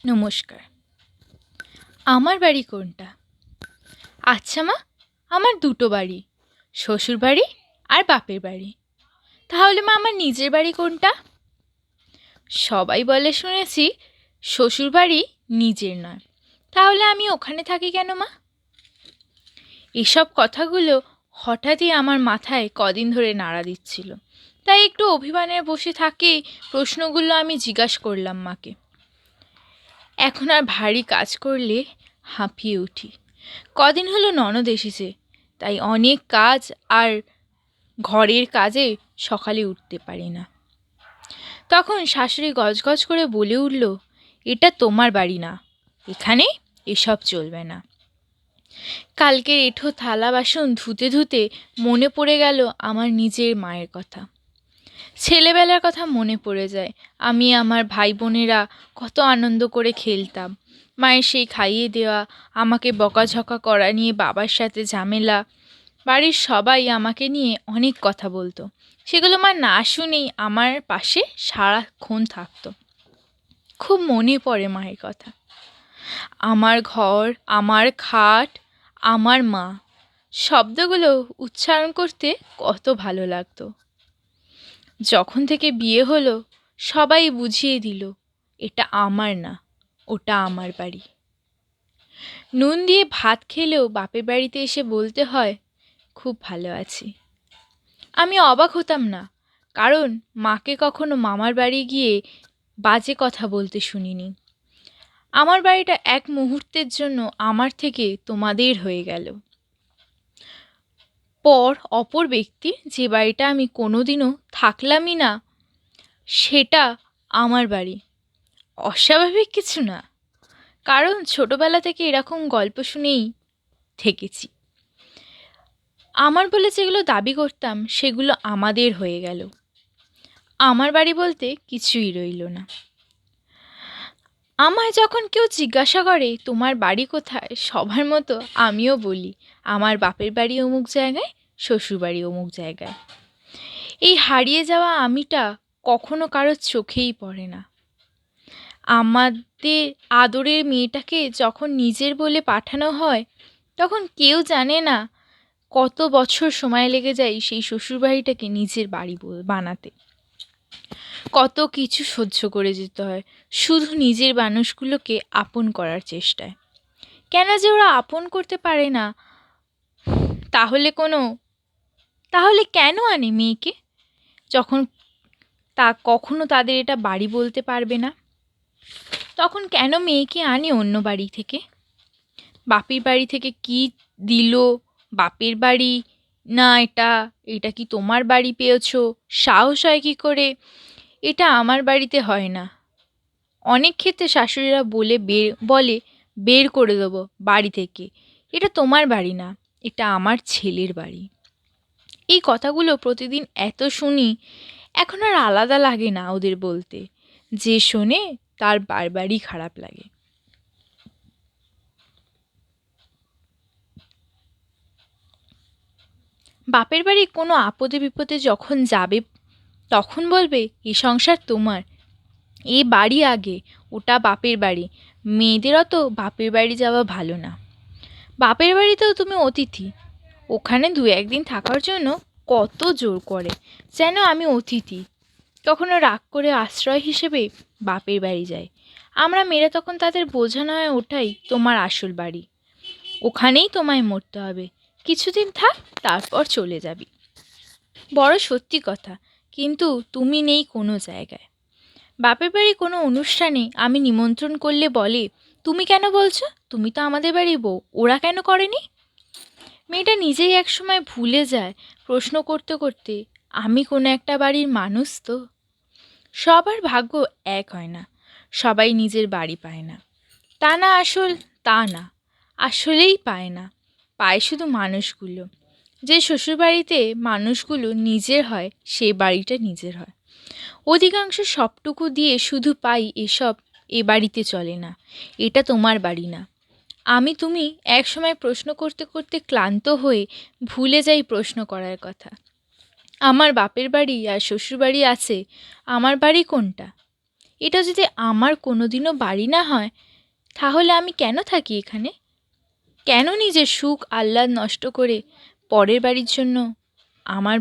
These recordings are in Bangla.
নমস্কার। আমার বাড়ি কোনটা? আচ্ছা মা, আমার দুটো বাড়ি, শ্বশুরবাড়ি আর বাপের বাড়ি। তাহলে মা আমার নিজের বাড়ি কোনটা? সবাই বলে শুনেছি শ্বশুরবাড়ি নিজের নয়। তাহলে আমি ওখানে থাকি কেন মা? এসব কথাগুলো হঠাৎই আমার মাথায় কদিন ধরে নাড়া দিচ্ছিল, তাই একটু অভিমানে বসে থাকেই প্রশ্নগুলো আমি জিজ্ঞাসা করলাম মাকে। এখন আর ভারী কাজ করলে হাঁপিয়ে উঠি। কদিন হলো ননদ এসেছে, তাই অনেক কাজ আর ঘরের কাজে সকালে উঠতে পারি না। তখন শাশুড়ি গজগজ করে বলে উঠল, এটা তোমার বাড়ি না, এখানে এসব চলবে না। কালকের এঁঠো থালা বাসন ধুতে ধুতে মনে পড়ে গেল আমার নিজের মায়ের কথা। ছেলেবেলার কথা মনে পড়ে যায়। আমি আমার ভাই বোনেরা কত আনন্দ করে খেলতাম। মায়ের সেই খাইয়ে দেওয়া, আমাকে বকাঝকা করা নিয়ে বাবার সাথে ঝামেলা, বাড়ির সবাই আমাকে নিয়ে অনেক কথা বলতো। সেগুলো মা না শুনেই আমার পাশে সারাক্ষণ থাকতো। খুব মনে পড়ে মায়ের কথা। আমার ঘর, আমার খাট, আমার মা, শব্দগুলো উচ্চারণ করতে কত ভালো লাগতো। যখন থেকে বিয়ে হলো সবাই বুঝিয়ে দিল, এটা আমার না, ওটা আমার বাড়ি। নুন দিয়ে ভাত খেলেও বাপের বাড়িতে এসে বলতে হয় খুব ভালো আছি। আমি অবাক হতাম না, কারণ মাকে কখনো মামার বাড়ি গিয়ে বাজে কথা বলতে শুনিনি। আমার বাড়িটা এক মুহূর্তের জন্য আমার থেকে তোমাদের হয়ে গেল। অপর ব্যক্তি যে বাড়িটা আমি কোনোদিনও থাকলামই না, সেটা আমার বাড়ি। অস্বাভাবিক কিছু না, কারণ ছোটবেলা থেকে এরকম গল্প শুনেই থেকেছি। আমার বলে যেগুলো দাবি করতাম সেগুলো আমাদের হয়ে গেল। আমার বাড়ি বলতে কিছুই রইল না। আমায় যখন কেউ জিজ্ঞাসা করে তোমার বাড়ি কোথায়, সবার মতো আমিও বলি আমার বাপের বাড়ি অমুক জায়গায়, শ্বশুর বাড়ি অমুক জায়গায়। এই হারিয়ে যাওয়া আমিটা কখনো কারোর চোখেই পড়ে না। আমাদের আদরের মেয়েটাকে যখন নিজের বলে পাঠানো হয়, তখন কেউ জানে না কত বছর সময় লেগে যায় সেই শ্বশুরবাড়িটাকে নিজের বাড়ি বানাতে। কত কিছু সহ্য করে যেতে হয় শুধু নিজের মানুষগুলোকে আপন করার চেষ্টায়। কেন যে ওরা আপন করতে পারে না, তাহলে তাহলে কেন আনে মেয়েকে, যখন কখনো তাদের এটা বাড়ি বলতে পারবে না? তখন কেন মেয়েকে আনে অন্য বাড়ি থেকে? বাপের বাড়ি থেকে কি দিল? বাপের বাড়ি না এটা, এটা কি তোমার বাড়ি পেয়েছো? সাহস হয় কি করে? এটা আমার বাড়িতে হয় না। অনেক ক্ষেত্রে শাশুড়িরা বলে বের করে দেবো বাড়ি থেকে, এটা তোমার বাড়ি না, এটা আমার ছেলের বাড়ি। এই কথাগুলো প্রতিদিন এত শুনি, এখন আর আলাদা লাগে না ওদের বলতে। যে শোনে তার বারবারই খারাপ লাগে। বাপের বাড়ি কোনো আপদে বিপদে যখন যাবে, তখন বলবে এ সংসার তোমার, এ বাড়ি আগে, ওটা বাপের বাড়ি। মেয়েদের অত বাপের বাড়ি যাওয়া ভালো না। বাপের বাড়িতেও তুমি অতিথি, ওখানে দু একদিন থাকার জন্য কত জোর করে, যেন আমি অতিথি। কখনো রাগ করে আশ্রয় হিসেবে বাপের বাড়ি যায়। আমরা মেয়েরা তখন তাদের বোঝানো হয় ওটাই তোমার আসল বাড়ি, ওখানেই তোমায় মরতে হবে, কিছুদিন থাক তারপর চলে যাবি। বড় সত্যি কথা, কিন্তু তুমি নেই কোনো জায়গায়। বাপের বাড়ি কোনো অনুষ্ঠানে আমি নিমন্ত্রণ করলে বলে, তুমি কেন বলছো, তুমি তো আমাদের বাড়ির বউ, ওরা কেন করেনি? মেয়েটা নিজেই একসময় ভুলে যায় প্রশ্ন করতে করতে, আমি কোনো একটা বাড়ির মানুষ তো। সবার ভাগ্য এক হয় না, সবাই নিজের বাড়ি পায় না। তা না, আসলেই পায় না। পায় শুধু মানুষগুলো। যে শ্বশুরবাড়িতে মানুষগুলো নিজের হয়, সে বাড়িটা নিজের হয়। অধিকাংশ সবটুকু দিয়ে শুধু পাই এসব, এ বাড়িতে চলে না, এটা তোমার বাড়ি না। তুমি একসময় প্রশ্ন করতে করতে ক্লান্ত হয়ে ভুলে যাই প্রশ্ন করার কথা। আমার বাপের বাড়ি আর শ্বশুর বাড়ি আছে, আমার বাড়ি কোনটা? এটা যদি আমার কোনোদিনও বাড়ি না হয়, তাহলে আমি কেন থাকি এখানে? কেন নিজের সুখ আহ্লাদ নষ্ট করে পরের বাড়ির জন্য আমার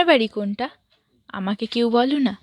বাড়ি কোনটা? আমাকে কেউ বলো না।